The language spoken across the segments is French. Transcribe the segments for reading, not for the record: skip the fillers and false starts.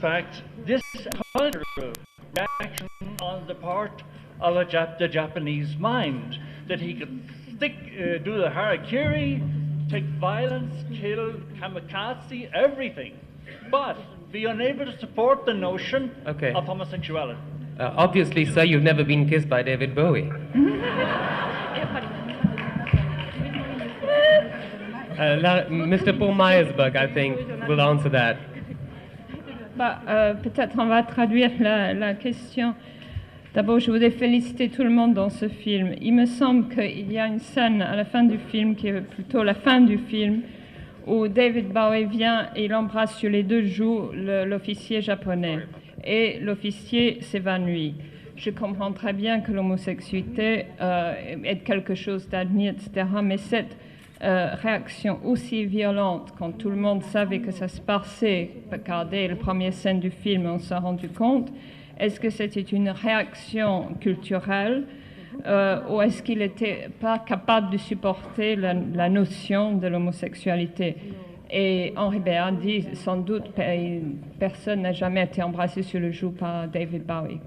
fact, this cultural reaction on the part of the Japanese mind, that he could do the harakiri, take violence, kill, kamikaze, everything, but be unable to support the notion of homosexuality. Obviously, sir, you've never been kissed by David Bowie. Now, Mr. Paul Myersberg, I think, will answer that. Peut-être on va traduire la question. D'abord, je voudrais féliciter tout le monde dans ce film. Il me semble qu'il y a une scène à la fin du film, qui est plutôt la fin du film, où David Bowie vient et il embrasse sur les deux joues l'officier japonais. Et l'officier s'évanouit. Je comprends très bien que l'homosexualité est quelque chose d'admis, etc. Mais cette réaction aussi violente, quand tout le monde savait que ça se passait, car dès la première scène du film, on s'est rendu compte, est-ce que c'était une réaction culturelle ou est-ce qu'il n'était pas capable de supporter la notion de l'homosexualité? Et Henri Béat dit, sans doute, personne n'a jamais été embrassé sur le joue par David Bowie.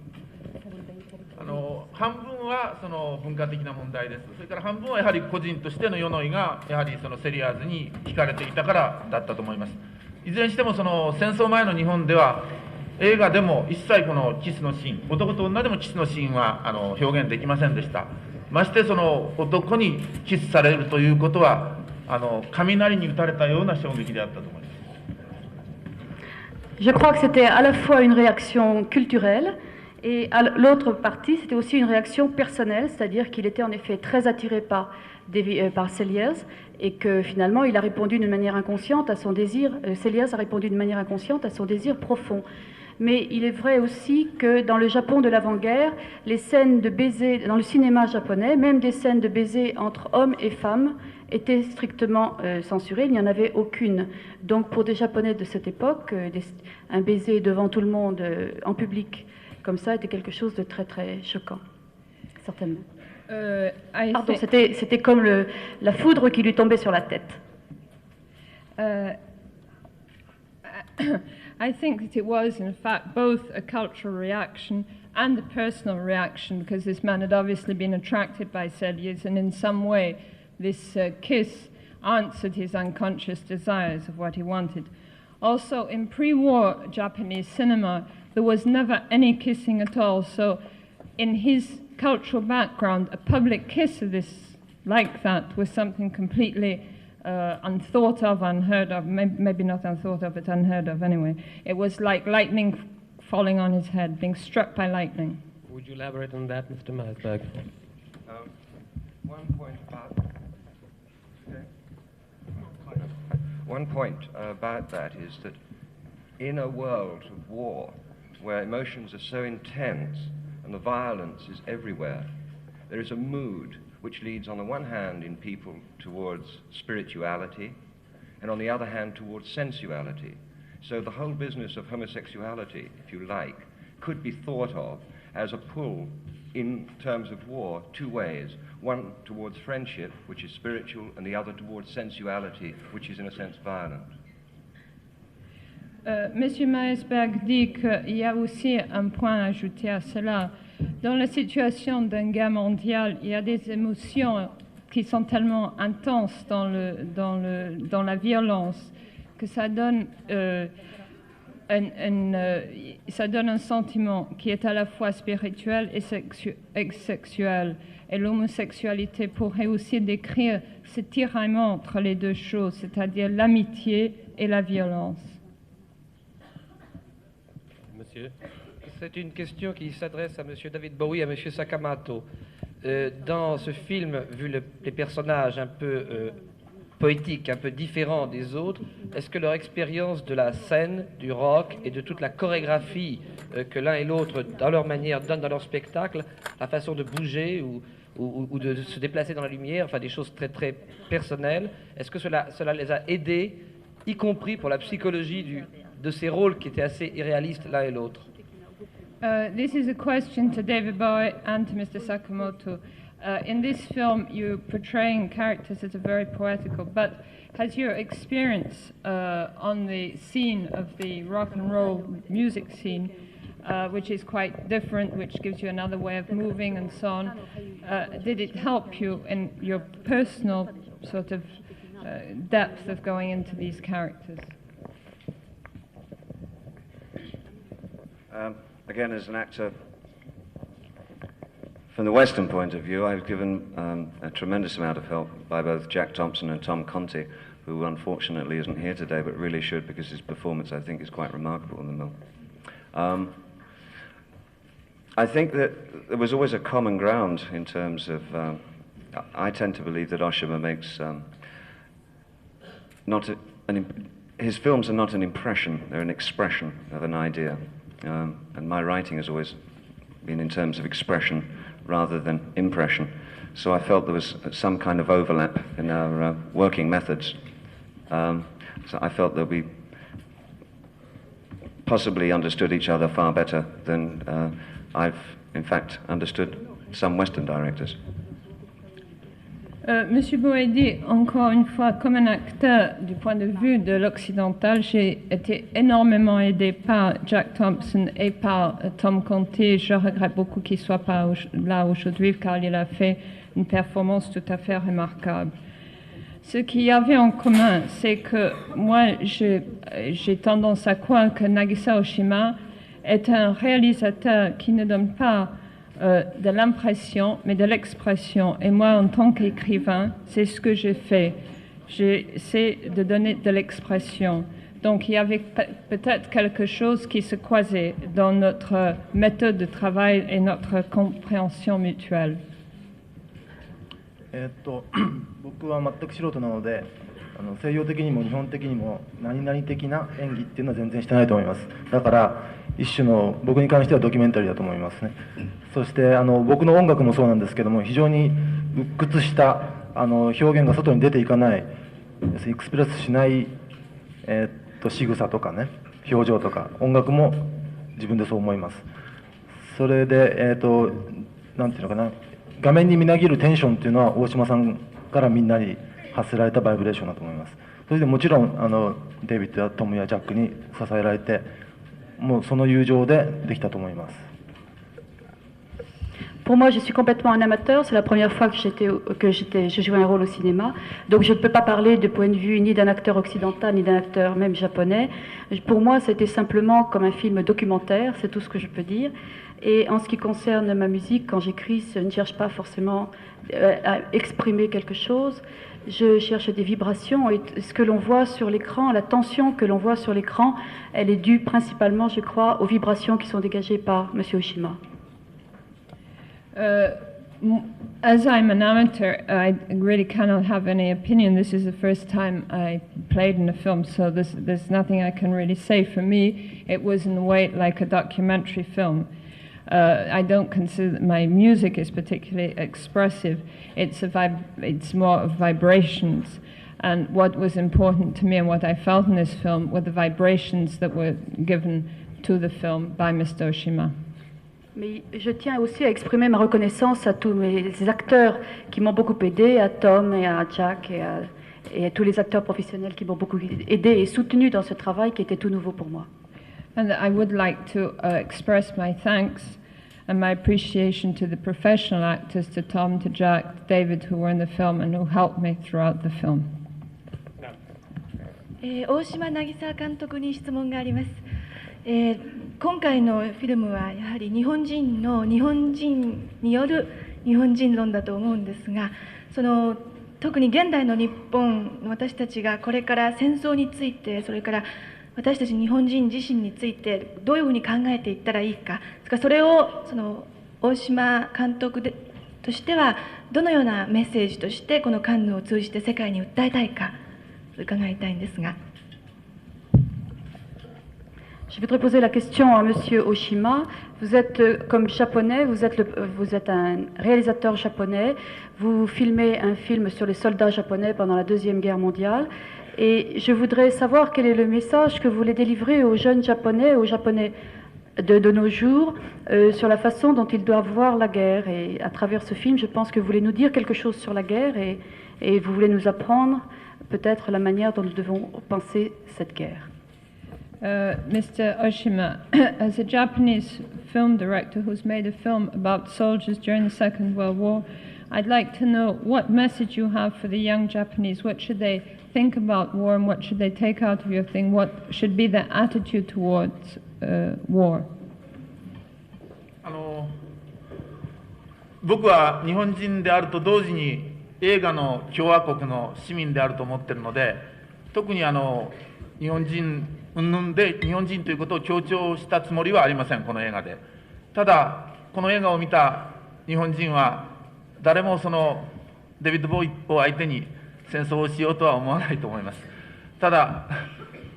半分はその文化的な問題です。それから半分はやはり個人としての世の意がやはりそのセリアーズに惹かれていたからだったと思います。いずれにしてもその戦争前の日本では映画でも一切このキスのシーン、男と女でもキスのシーンは表現できませんでした。ましてその男にキスされるということは雷に打たれたような衝撃であったと思います。Je crois que c'était à la fois une réaction culturelle et l'autre partie, c'était aussi une réaction personnelle, c'est-à-dire qu'il était en effet très attiré par Selliers et que finalement il a répondu d'une manière inconsciente à son désir, Selliers a répondu d'une manière inconsciente à son désir profond. Mais il est vrai aussi que dans le Japon de l'avant-guerre, les scènes de baisers, dans le cinéma japonais, même des scènes de baisers entre hommes et femmes étaient strictement censurées, il n'y en avait aucune. Donc pour des Japonais de cette époque, un baiser devant tout le monde en public comme ça était quelque chose de très très choquant, certainement. Pardon, c'était comme la foudre qui lui tombait sur la tête. I think that it was, in fact, both a cultural reaction and a personal reaction, because this man had obviously been attracted by Selliers, and in some way this kiss answered his unconscious desires of what he wanted. Also, in pre-war Japanese cinema, there was never any kissing at all, so in his cultural background, a public kiss of this, like that, was something completely unthought of, unheard of, maybe not unthought of, but unheard of anyway. It was like lightning falling on his head, being struck by lightning. Would you elaborate on that, Mr. Myersberg? One point about that is that in a world of war, where emotions are so intense and the violence is everywhere, there is a mood which leads on the one hand in people towards spirituality and on the other hand towards sensuality. So the whole business of homosexuality, if you like, could be thought of as a pull in terms of war two ways. One towards friendship, which is spiritual, and the other towards sensuality, which is in a sense violent. Monsieur Myersberg dit qu'il y a aussi un point à ajouter à cela. Dans la situation d'une guerre mondiale, il y a des émotions qui sont tellement intenses dans la violence que ça donne un sentiment qui est à la fois spirituel et sexuel. Et l'homosexualité pourrait aussi décrire ce tiraillement entre les deux choses, c'est-à-dire l'amitié et la violence. Monsieur, c'est une question qui s'adresse à Monsieur David Bowie et à Monsieur Sakamoto. Dans ce film, vu les personnages un peu poétiques, un peu différents des autres, est-ce que leur expérience de la scène, du rock et de toute la chorégraphie que l'un et l'autre, dans leur manière, donnent dans leur spectacle, la façon de bouger ou de se déplacer dans la lumière, enfin des choses très très personnelles, est-ce que cela les a aidés, y compris pour la psychologie de ces rôles qui étaient assez irréalistes l'un et l'autre? This is a question to David Bowie and to Mr. Sakamoto. In this film, you're portraying characters that are very poetical, but has your experience on the scene of the rock and roll music scene, which is quite different, which gives you another way of moving and so on, did it help you in your personal sort of depth of going into these characters? Again, as an actor, from the Western point of view, I was given a tremendous amount of help by both Jack Thompson and Tom Conti, who unfortunately isn't here today, but really should, because his performance, I think, is quite remarkable in the film. I think that there was always a common ground in terms of, I tend to believe that Oshima makes his films are not an impression, they're an expression of an idea. And my writing has always been in terms of expression rather than impression. So I felt there was some kind of overlap in our working methods. So I felt that we possibly understood each other far better than I've, in fact, understood some Western directors. Monsieur BOWIE dit, encore une fois, comme un acteur du point de vue de l'occidental, j'ai été énormément aidé par Jack Thompson et par Tom Conti. Je regrette beaucoup qu'il ne soit pas là aujourd'hui car il a fait une performance tout à fait remarquable. Ce qu'il y avait en commun, c'est que moi, j'ai tendance à croire que Nagisa Oshima est un réalisateur qui ne donne pas de l'impression, mais de l'expression. Et moi, en tant qu'écrivain, c'est ce que j'ai fait. J'essaie de donner de l'expression. Donc, il y avait peut-être quelque chose qui se croisait dans notre méthode de travail et notre compréhension mutuelle. 僕は全く素人なので、西洋的にも日本的にも何々的な演技っていうのは全然してないと思います。だから一種の僕に関してはドキュメンタリーだと思いますね。そして僕の音楽もそうなんですけども、非常に鬱屈した表現が外に出ていかない、エクスプレスしない仕草とかね、表情とか音楽も自分でそう思います。それでなんていうのかな、画面にみなぎるテンションっていうのは大島さんからみんなに発せられたバイブレーションだと思います。それでもちろんデイビッドやトムやジャックに支えられて、もうその友情でできたと思います。Pour moi, je suis complètement un amateur. C'est la première fois que je jouais un rôle au cinéma. Donc, je ne peux pas parler du point de vue ni d'un acteur occidental, ni d'un acteur même japonais. Pour moi, c'était simplement comme un film documentaire. C'est tout ce que je peux dire. Et en ce qui concerne ma musique, quand j'écris, je ne cherche pas forcément à exprimer quelque chose. Je cherche des vibrations. Et ce que l'on voit sur l'écran, la tension que l'on voit sur l'écran, elle est due principalement, je crois, aux vibrations qui sont dégagées par M. Oshima. As I'm an amateur, I really cannot have any opinion. This is the first time I played in a film, so there's nothing I can really say. For me, it was in a way like a documentary film. I don't consider that my music is particularly expressive. It's more of vibrations. And what was important to me and what I felt in this film were the vibrations that were given to the film by Mr. Oshima. Mais je tiens aussi à exprimer ma reconnaissance à tous mes acteurs qui m'ont beaucoup aidé, à Tom et à Jack et à tous les acteurs professionnels qui m'ont beaucoup aidé et soutenu dans ce travail qui était tout nouveau pour moi. And I would like to express my thanks and my appreciation to the professional actors, to Tom, to Jack, to David, who were in the film and who helped me throughout the film. 大島渚監督に質問があります。今回のフィルムはやはり日本人による日本人論だと思うんですが、特に現代の日本、私たちがこれから戦争について、それから私たち日本人自身についてどういうふうに考えていったらいいか、それを大島監督としてはどのようなメッセージとしてこのカンヌを通じて世界に訴えたいか伺いたいんですが。Je voudrais poser la question à Monsieur Oshima. Vous êtes comme japonais, vous êtes un réalisateur japonais, vous filmez un film sur les soldats japonais pendant la Deuxième Guerre mondiale. Et je voudrais savoir quel est le message que vous voulez délivrer aux jeunes japonais, aux japonais de nos jours, sur la façon dont ils doivent voir la guerre. Et à travers ce film, je pense que vous voulez nous dire quelque chose sur la guerre et vous voulez nous apprendre peut-être la manière dont nous devons penser cette guerre. Mr. Oshima, as a Japanese film director who's made a film about soldiers during the Second World War, I'd like to know what message you have for the young Japanese. What should they think about war and what should they take out of your thing? What should be their attitude towards war? 僕は日本人であると同時に映画の共和国の市民であると思っているので、特に日本人云々で日本人ということを強調したつもりはありません、この映画で。ただこの映画を見た日本人は誰もそのデビッド・ボーイを相手に戦争をしようとは思わないと思います。ただ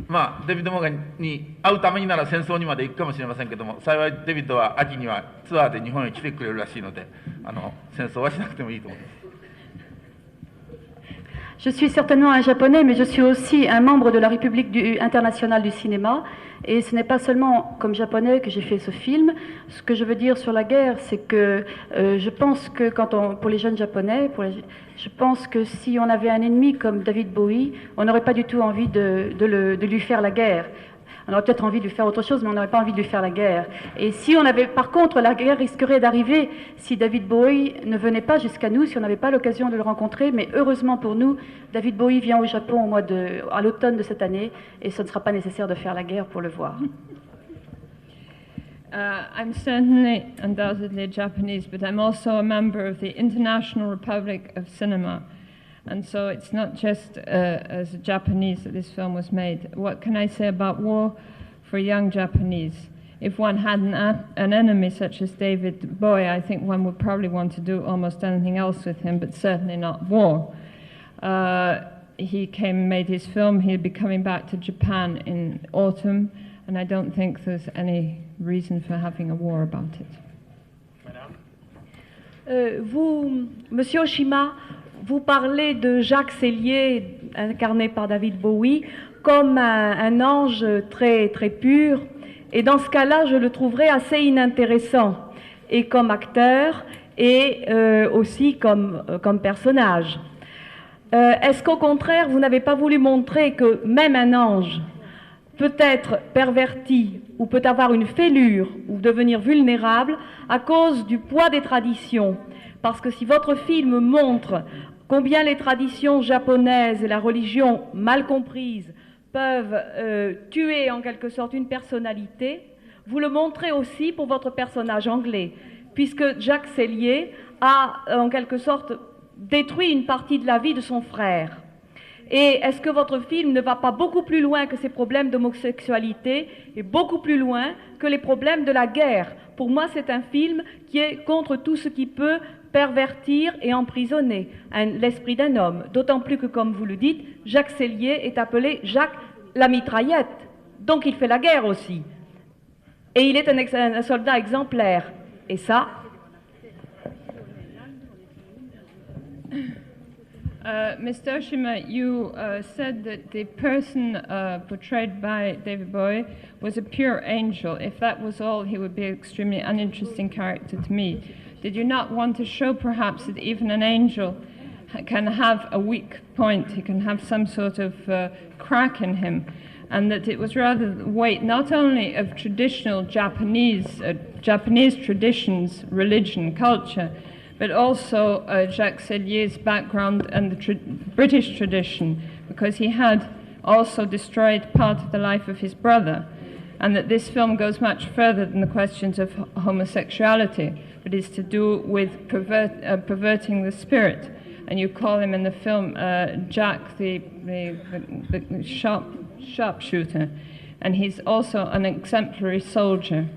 まあデビッド・ボーイに会うためになら戦争にまで行くかもしれませんけども、幸いデビッドは秋にはツアーで日本へ来てくれるらしいので、戦争はしなくてもいいと思います。Je suis certainement un Japonais, mais je suis aussi un membre de la République internationale du cinéma. Et ce n'est pas seulement comme Japonais que j'ai fait ce film. Ce que je veux dire sur la guerre, c'est que je pense que pour les jeunes Japonais, je pense que si on avait un ennemi comme David Bowie, on n'aurait pas du tout envie de lui faire la guerre. On aurait peut-être envie de lui faire autre chose, mais on n'aurait pas envie de lui faire la guerre. Et si on avait, par contre, la guerre risquerait d'arriver si David Bowie ne venait pas jusqu'à nous, si on n'avait pas l'occasion de le rencontrer. Mais heureusement pour nous, David Bowie vient au Japon à l'automne de cette année, et ce ne sera pas nécessaire de faire la guerre pour le voir. I'm certainly, undoubtedly Japanese, but I'm also a member of the International Republic of Cinema. And so it's not just as a Japanese that this film was made. What can I say about war for young Japanese? If one had an enemy such as David Bowie, I think one would probably want to do almost anything else with him, but certainly not war. He made his film. He'll be coming back to Japan in autumn, and I don't think there's any reason for having a war about it. Vous, Monsieur Oshima, vous parlez de Jacques Sellier, incarné par David Bowie, comme un ange très, très pur. Et dans ce cas-là, je le trouverais assez inintéressant, et comme acteur, et aussi comme personnage. Est-ce qu'au contraire, vous n'avez pas voulu montrer que même un ange peut être perverti, ou peut avoir une fêlure, ou devenir vulnérable à cause du poids des traditions? Parce que si votre film montre combien les traditions japonaises et la religion mal comprise peuvent tuer en quelque sorte une personnalité, vous le montrez aussi pour votre personnage anglais, puisque Jacques Sellier a en quelque sorte détruit une partie de la vie de son frère. Et est-ce que votre film ne va pas beaucoup plus loin que ces problèmes d'homosexualité et beaucoup plus loin que les problèmes de la guerre? Pour moi, c'est un film qui est contre tout ce qui peut pervertir et emprisonner l'esprit d'un homme. D'autant plus que, comme vous le dites, Jacques Sellier est appelé Jacques la mitraillette. Donc il fait la guerre aussi. Et il est un soldat exemplaire. Et ça... Mr. Oshima, you said that the person portrayed by David Bowie was a pure angel. If that was all, he would be an extremely uninteresting character to me. Did you not want to show perhaps that even an angel can have a weak point, he can have some sort of crack in him, and that it was rather the weight not only of traditional Japanese traditions, religion, culture, but also Jacques Sellier's background and the British tradition, because he had also destroyed part of the life of his brother, and that this film goes much further than the questions of homosexuality, but is to do with perverting the spirit. And you call him in the film Jack the sharpshooter, and he's also an exemplary soldier.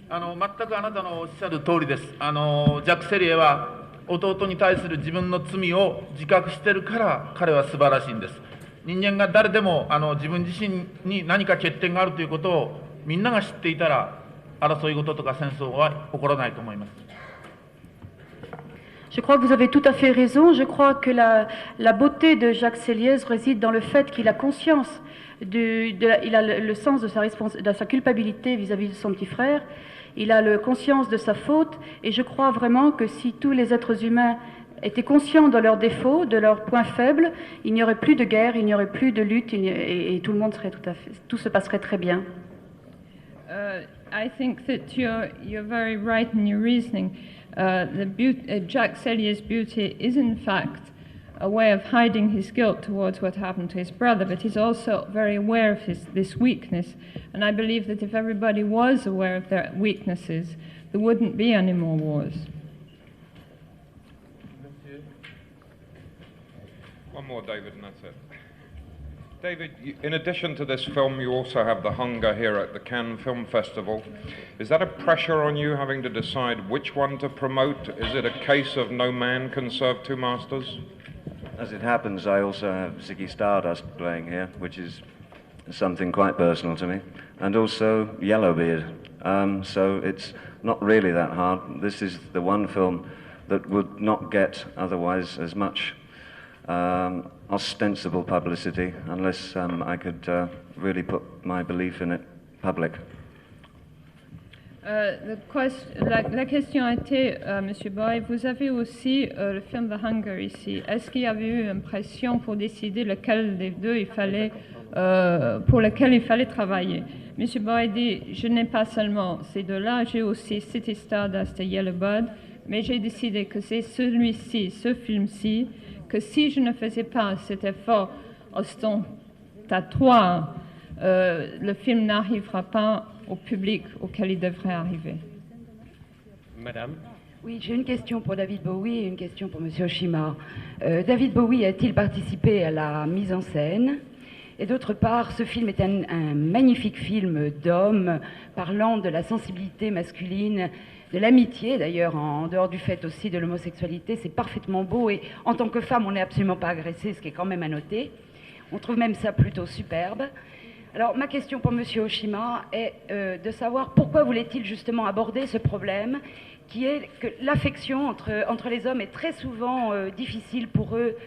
全くあなたのおっしゃる通りです。ジャック・セリエは弟に対する自分の罪を自覚しているから彼は素晴らしいんです。人間が誰でも自分自身に何か欠点があるということをみんなが知っていたら争い事とか戦争は起こらないと思います。Je crois que vous avez tout à fait raison. Je crois que la beauté de Jacques Sellier réside dans le fait qu'il a conscience, il a le sens de sa culpabilité vis-à-vis de son petit frère. Il a conscience de sa faute, et je crois vraiment que si tous les êtres humains étaient conscients de leurs défauts, de leurs points faibles, il n'y aurait plus de guerre, il n'y aurait plus de lutte et tout le monde serait tout se passerait très bien. I think that you're very right in your reasoning. Jacques Sellier's beauty is in fact a way of hiding his guilt towards what happened to his brother, but he's also very aware of this weakness. And I believe that if everybody was aware of their weaknesses, there wouldn't be any more wars. One more, David, and that's it. David, in addition to this film, you also have The Hunger here at the Cannes Film Festival. Is that a pressure on you having to decide which one to promote? Is it a case of no man can serve two masters? As it happens, I also have Ziggy Stardust playing here, which is something quite personal to me, and also Yellowbeard. So it's not really that hard. This is the one film that would not get otherwise as much ostensible publicity unless I could really put my belief in it public. La question était, Monsieur Bowie, vous avez aussi le film The Hunger ici. Est-ce qu'il y avait eu une pression pour décider lequel des deux pour lequel il fallait travailler? Monsieur Bowie dit, je n'ai pas seulement ces deux-là, j'ai aussi City Stardust et Yellowbird, mais j'ai décidé que c'est celui-ci, ce film-ci, que si je ne faisais pas cet effort ostentatoire, le film n'arrivera pas au public auquel il devrait arriver. Madame. Oui, j'ai une question pour David Bowie et une question pour Monsieur Oshima. David Bowie a-t-il participé à la mise en scène? Et d'autre part, ce film est un magnifique film d'homme parlant de la sensibilité masculine, de l'amitié d'ailleurs, en dehors du fait aussi de l'homosexualité. C'est parfaitement beau et en tant que femme, on n'est absolument pas agressé, ce qui est quand même à noter. On trouve même ça plutôt superbe. Alors ma question pour Monsieur Oshima est de savoir pourquoi voulait-il justement aborder ce problème qui est que l'affection entre les hommes est très souvent difficile pour eux.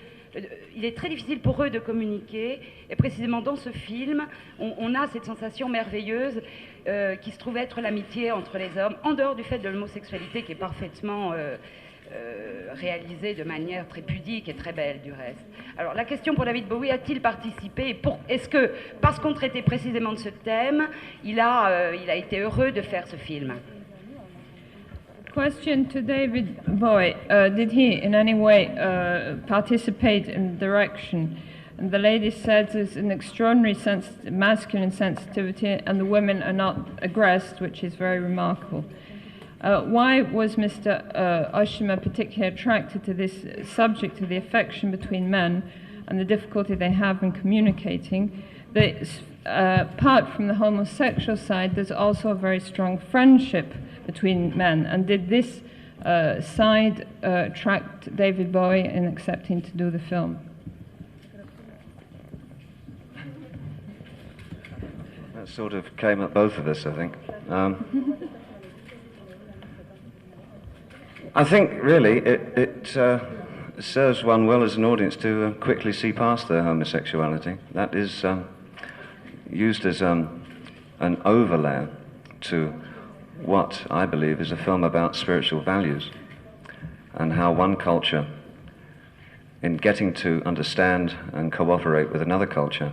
Il est très difficile pour eux de communiquer et précisément dans ce film on a cette sensation merveilleuse qui se trouve être l'amitié entre les hommes en dehors du fait de l'homosexualité qui est parfaitement réalisée de manière très pudique et très belle du reste. Alors la question pour David Bowie, a-t-il participé est-ce que parce qu'on traitait précisément de ce thème il a été heureux de faire ce film? Question to David Bowie. Did he in any way participate in the direction? And the lady said there's an extraordinary masculine sensitivity and the women are not aggressed, which is very remarkable. Why was Mr. Oshima particularly attracted to this subject, to the affection between men and the difficulty they have in communicating? Apart from the homosexual side, there's also a very strong friendship between men. And did this side attract David Bowie in accepting to do the film? That sort of came at both of us, I think. I think really it serves one well as an audience to quickly see past their homosexuality. That is used as an overlay to what I believe is a film about spiritual values and how one culture, in getting to understand and cooperate with another culture,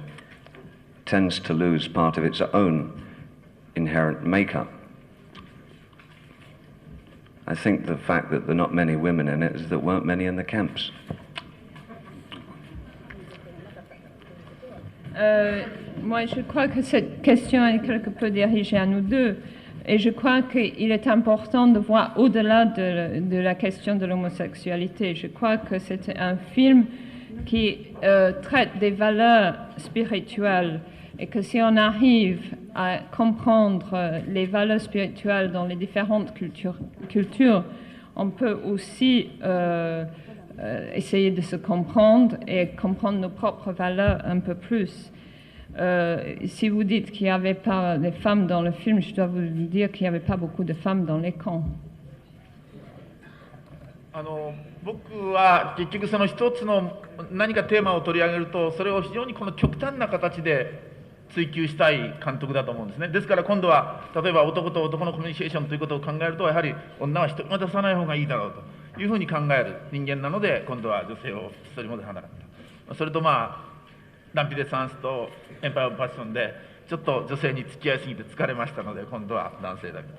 tends to lose part of its own inherent makeup. I think the fact that there are not many women in it is there weren't many in the camps. Moi, je crois que cette question est quelque peu dirigée à nous deux. Et je crois qu'il est important de voir au-delà de la question de l'homosexualité. Je crois que c'est un film qui traite des valeurs spirituelles et que si on arrive à comprendre les valeurs spirituelles dans les différentes cultures, on peut aussi essayer de se comprendre et comprendre nos propres valeurs un peu plus. Si vous dites qu'il n'y avait pas de femmes dans le film, je dois vous dire qu'il n'y avait pas beaucoup de femmes dans les camps. 僕は結局その一つの何かテーマを取り上げるとそれを非常にこの極端な形で追求したい監督だと思うんですね。ですから今度は例えば男と男のコミュニケーションということを考えるとやはり女は一人も出さない方がいいだろうというふうに考える人間なので、今度は女性を一人も出さなかった。それとランピデ・サンスとエンパイア・オブ・パッションで、ちょっと女性に付き合いすぎて疲れましたので、今度は男性だけ。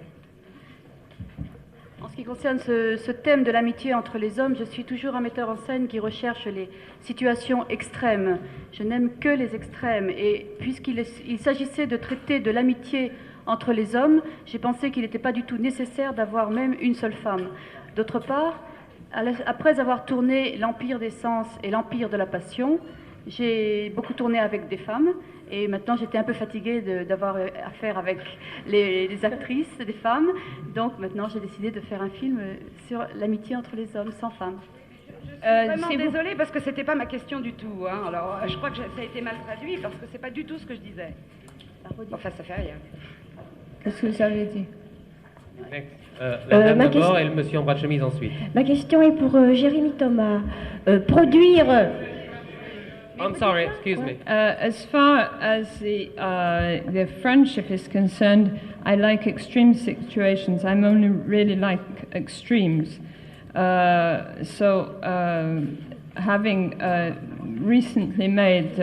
En ce qui concerne ce thème de l'amitié entre les hommes, je suis toujours un metteur en scène qui recherche les situations extrêmes. Je n'aime que les extrêmes. Et puisqu'il s'agissait de traiter de l'amitié entre les hommes, j'ai pensé qu'il n'était pas du tout nécessaire d'avoir même une seule femme. D'autre part, après avoir tourné l'Empire des Sens et l'Empire de la Passion, j'ai beaucoup tourné avec des femmes. Et maintenant, j'étais un peu fatiguée d'avoir affaire avec les actrices, des femmes. Donc maintenant, j'ai décidé de faire un film sur l'amitié entre les hommes sans femmes. Je suis vraiment désolée parce que c'était pas ma question du tout. Hein. Alors, je crois que ça a été mal traduit parce que c'est pas du tout ce que je disais. Enfin, ça fait rien. Qu'est-ce que vous avez dit? La dame d'abord et le monsieur en bras de chemise ensuite. Ma question est pour Jérémy Thomas. Produire... I'm sorry, excuse me. As far as the friendship is concerned, I like extreme situations. I'm only really like extremes. Having recently made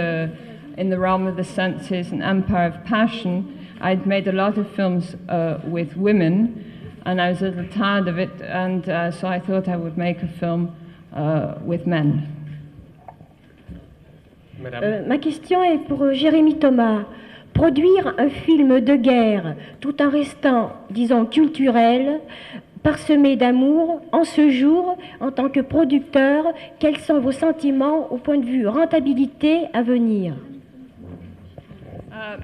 in the realm of the senses an Empire of Passion, I'd made a lot of films with women, and I was a little tired of it, and so I thought I would make a film with men. Ma question est pour Jérémy Thomas. Produire un film de guerre tout en restant, disons, culturel, parsemé d'amour, en ce jour, en tant que producteur, quels sont vos sentiments au point de vue rentabilité à venir?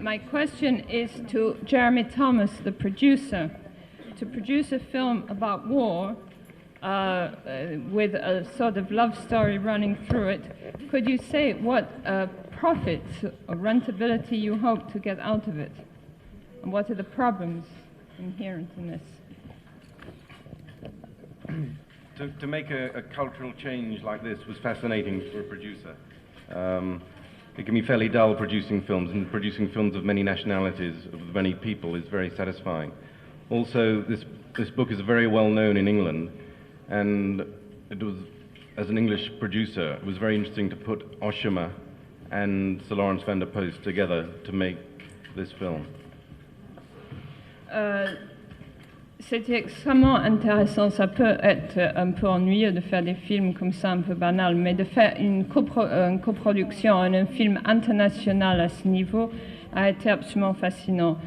My question is to Jeremy Thomas, the producer. To produce a film about war, with a sort of love story running through it, could you say what profits or rentability you hope to get out of it? And what are the problems inherent in this? To make a cultural change like this was fascinating for a producer. It can be fairly dull producing films, and producing films of many nationalities, of many people, is very satisfying. Also, this book is very well known in England, and it was, as an English producer, it was very interesting to put Oshima and Sir Lawrence van der Post together to make this film. C'était extrêmement intéressant. Ça peut être un peu ennuyeux de faire des films comme ça, un peu banal, mais de faire une coproduction, un film international à ce niveau a été absolument fascinant.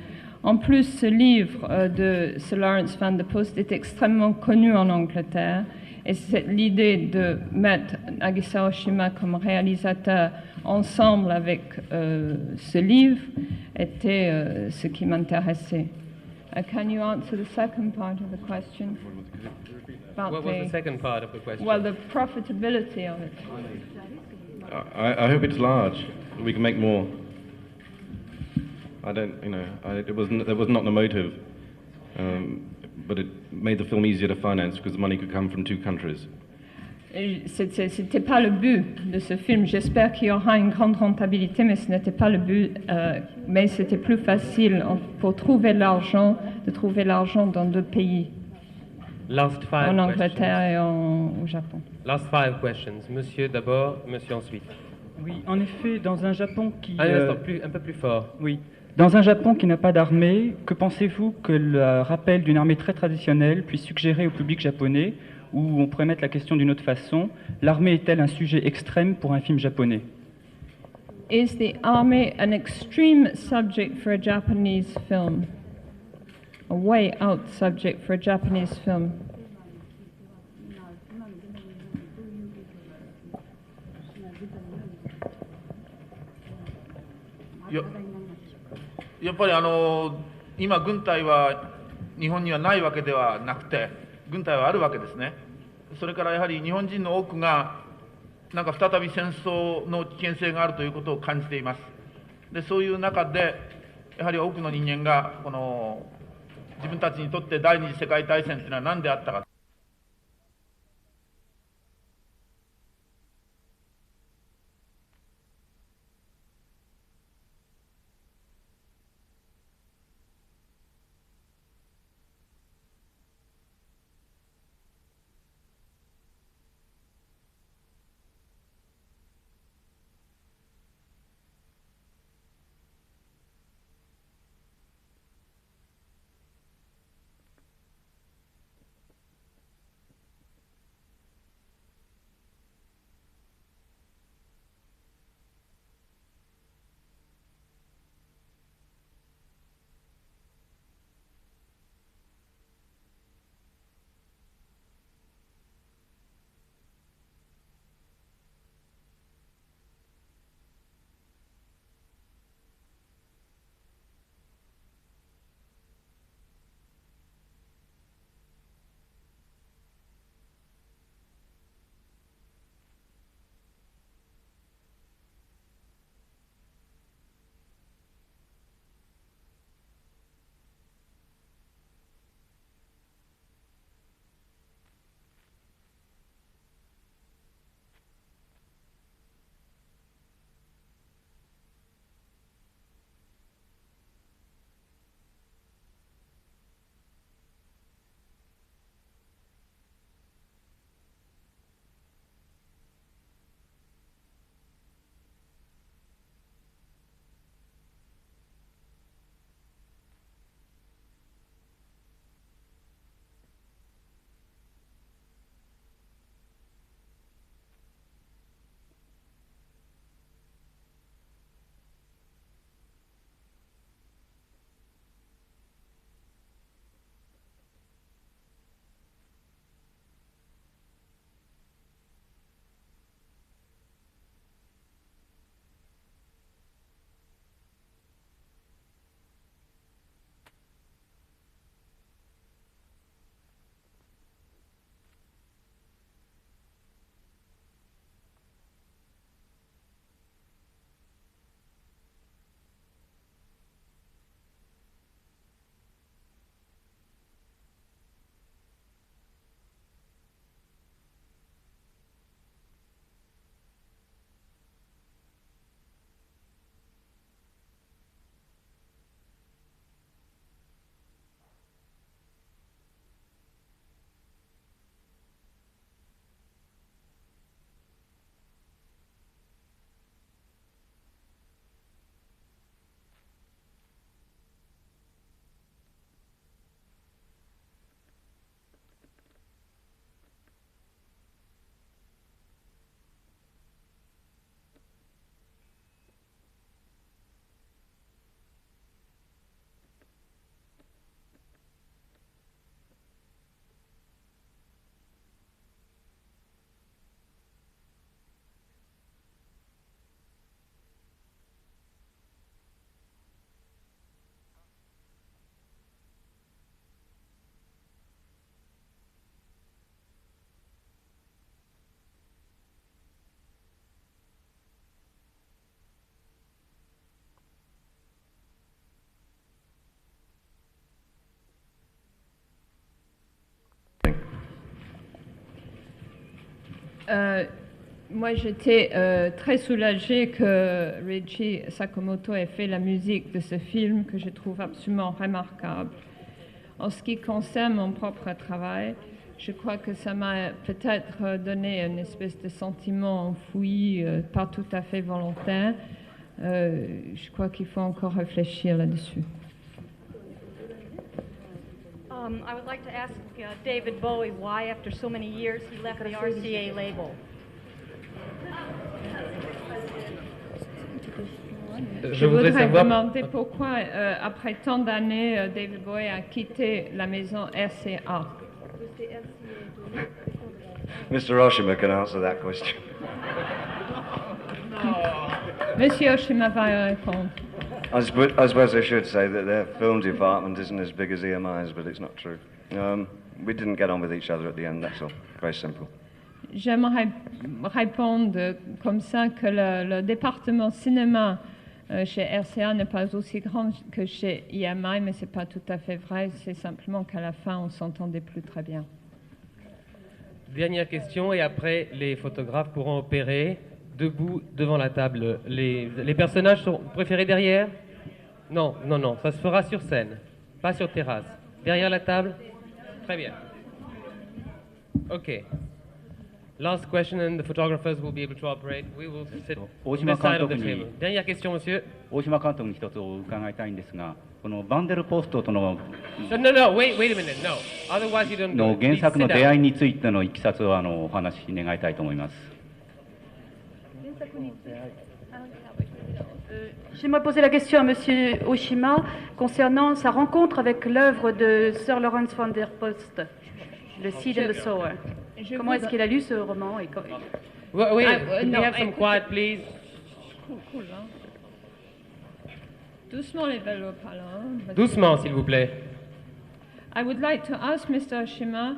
En plus, ce livre de Sir Lawrence van der Post est extrêmement connu en Angleterre, et l'idée de mettre Nagisa Oshima comme réalisateur ensemble avec ce livre était ce qui m'intéressait. Can you answer the second part of the question? What was the second part of the question? Well, the profitability of it. I hope it's large. We can make more. I don't, that was not the motive, but it made the film easier to finance because the money could come from two countries. C'était pas le but de ce film. J'espère qu'il y aura une grande rentabilité, mais ce n'était pas le but. Mais c'était plus facile pour trouver l'argent, de trouver l'argent dans deux pays. En Angleterre et au Japon. Last 5 questions. Monsieur d'abord, monsieur ensuite. Oui, en effet, dans un Japon qui... un peu plus fort. Oui. Dans un Japon qui n'a pas d'armée, que pensez-vous que le rappel d'une armée très traditionnelle puisse suggérer au public japonais, ou on pourrait mettre la question d'une autre façon, l'armée est-elle un sujet extrême pour un film japonais? Is the army an extreme subject for a Japanese film? A way out subject for a Japanese film? Yaっぱり今軍隊は日本にはないわけではなくて、軍隊はあるわけですね。それからやはり日本人の多くがなんか再び戦争の危険性があるということを感じています。でそういう中でやはり多くの人間が自分たちにとって第二次世界大戦というのは何であったか。Moi, j'étais très soulagée que Reichi Sakamoto ait fait la musique de ce film que je trouve absolument remarquable. En ce qui concerne mon propre travail, je crois que ça m'a peut-être donné une espèce de sentiment enfoui, pas tout à fait volontaire. Je crois qu'il faut encore réfléchir là-dessus. I would like to ask David Bowie why, after so many years, he left the RCA label. Je voudrais demander pourquoi, après tant d'années, David Bowie a quitté la maison RCA. Mr. Oshima can answer that question. Monsieur Oshima va répondre. I suppose I should say that their film department isn't as big as EMI's, but it's not true. We didn't get on with each other at the end, that's all. Very simple. J'aimerais répondre comme ça que le département cinéma chez RCA n'est pas aussi grand que chez EMI, mais c'est pas tout à fait vrai. C'est simplement qu'à la fin, on s'entendait plus très bien. Dernière question, et après, les photographes pourront opérer debout devant la table. Les personnages sont préférés derrière? Non, non, non, ça se fera sur scène, pas sur terrasse. Derrière la table? Très bien. OK. Last question, and the photographers will be able to operate. We will sit on the side of the table. Dernière question, monsieur. 大島監督に一つお伺いたいんですが、このバンデルポストとの No, wait a minute, no. Otherwise you don't do の it. 原 Please 作の sit 出 down. 会いについてのいきさつをお話し願いたいと思います。J'aimerais poser la question à Monsieur Oshima concernant sa rencontre avec l'œuvre de Sir Lawrence van der Post, Le Seed and the Sower. Comment est-ce qu'il a lu ce roman et Wait, can we have some quiet, please? Cool, hein? Doucement les vélos, pas là. Hein? Doucement, s'il vous plaît. I would like to ask Mr. Oshima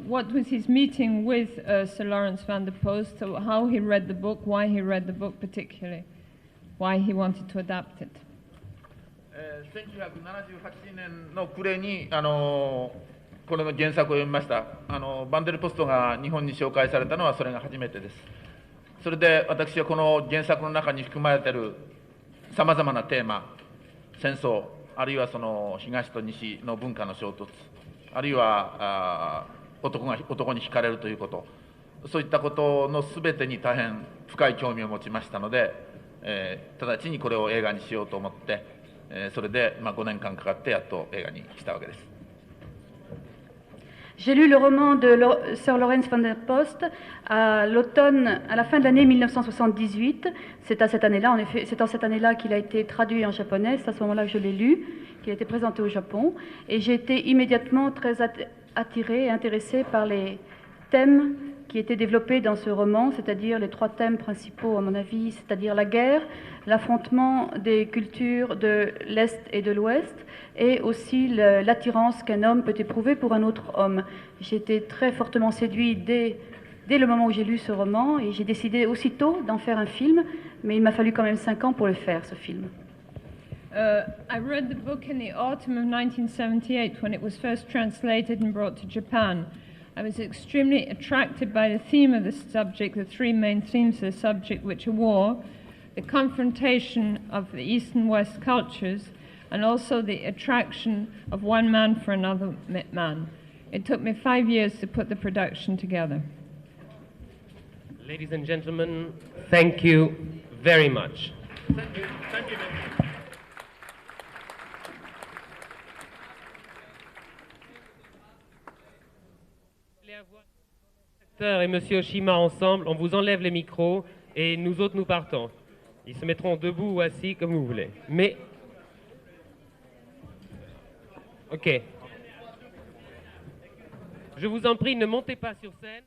what was his meeting with Sir Lawrence van der Post, how he read the book, why he read the book particularly, why he wanted to adapt it. 1978年の暮れにこれの原作を読みました。バンデルポストが日本に紹介されたのはそれが初めてです。それで私はこの原作の中に含まれているさまざまなテーマ、戦争、あるいはその東と西の文化の衝突、あるいは男に惹かれるということ、そういったことのすべてに大変深い興味を持ちましたので、直ちにこれを映画にしようと思って、それで5年間かかってやっと映画にしたわけです。J'ai lu le roman de Sir Lawrence van der Post à l'automne, à la fin de l'année 1978. C'est à cette année-là, en effet, c'est en cette année-là qu'il a été traduit en japonais. C'est à ce moment-là que je l'ai lu, qu'il a été présenté au Japon. Et j'ai été immédiatement très attirée et intéressée par les thèmes qui étaient développés dans ce roman, c'est-à-dire les trois thèmes principaux, à mon avis, c'est-à-dire la guerre, l'affrontement des cultures de l'Est et de l'Ouest, et aussi l'attirance qu'un homme peut éprouver pour un autre homme. J'ai été très fortement séduite dès le moment où j'ai lu ce roman, et j'ai décidé aussitôt d'en faire un film, mais il m'a fallu quand même 5 ans pour le faire, ce film. I read the book in the autumn of 1978 when it was first translated and brought to Japan. I was extremely attracted by the theme of the subject, the three main themes of the subject, which are war, the confrontation of the East and West cultures, and also the attraction of one man for another man. It took me 5 years to put the production together. Ladies and gentlemen, thank you very much. Thank you. Thank you. Et Monsieur Oshima ensemble, on vous enlève les micros et nous autres nous partons. Ils se mettront debout ou assis comme vous voulez. Mais... Ok. Je vous en prie, ne montez pas sur scène.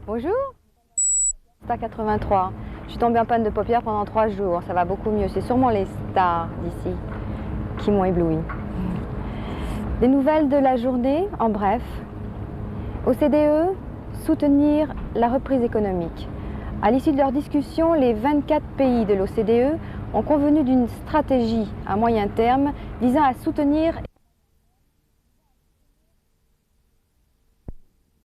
Bonjour. Star 83. Je suis tombée en panne de paupières pendant 3 jours. Ça va beaucoup mieux. C'est sûrement les stars d'ici qui m'ont ébloui. Des nouvelles de la journée, en bref. OCDE, soutenir la reprise économique. À l'issue de leur discussion, les 24 pays de l'OCDE ont convenu d'une stratégie à moyen terme visant à soutenir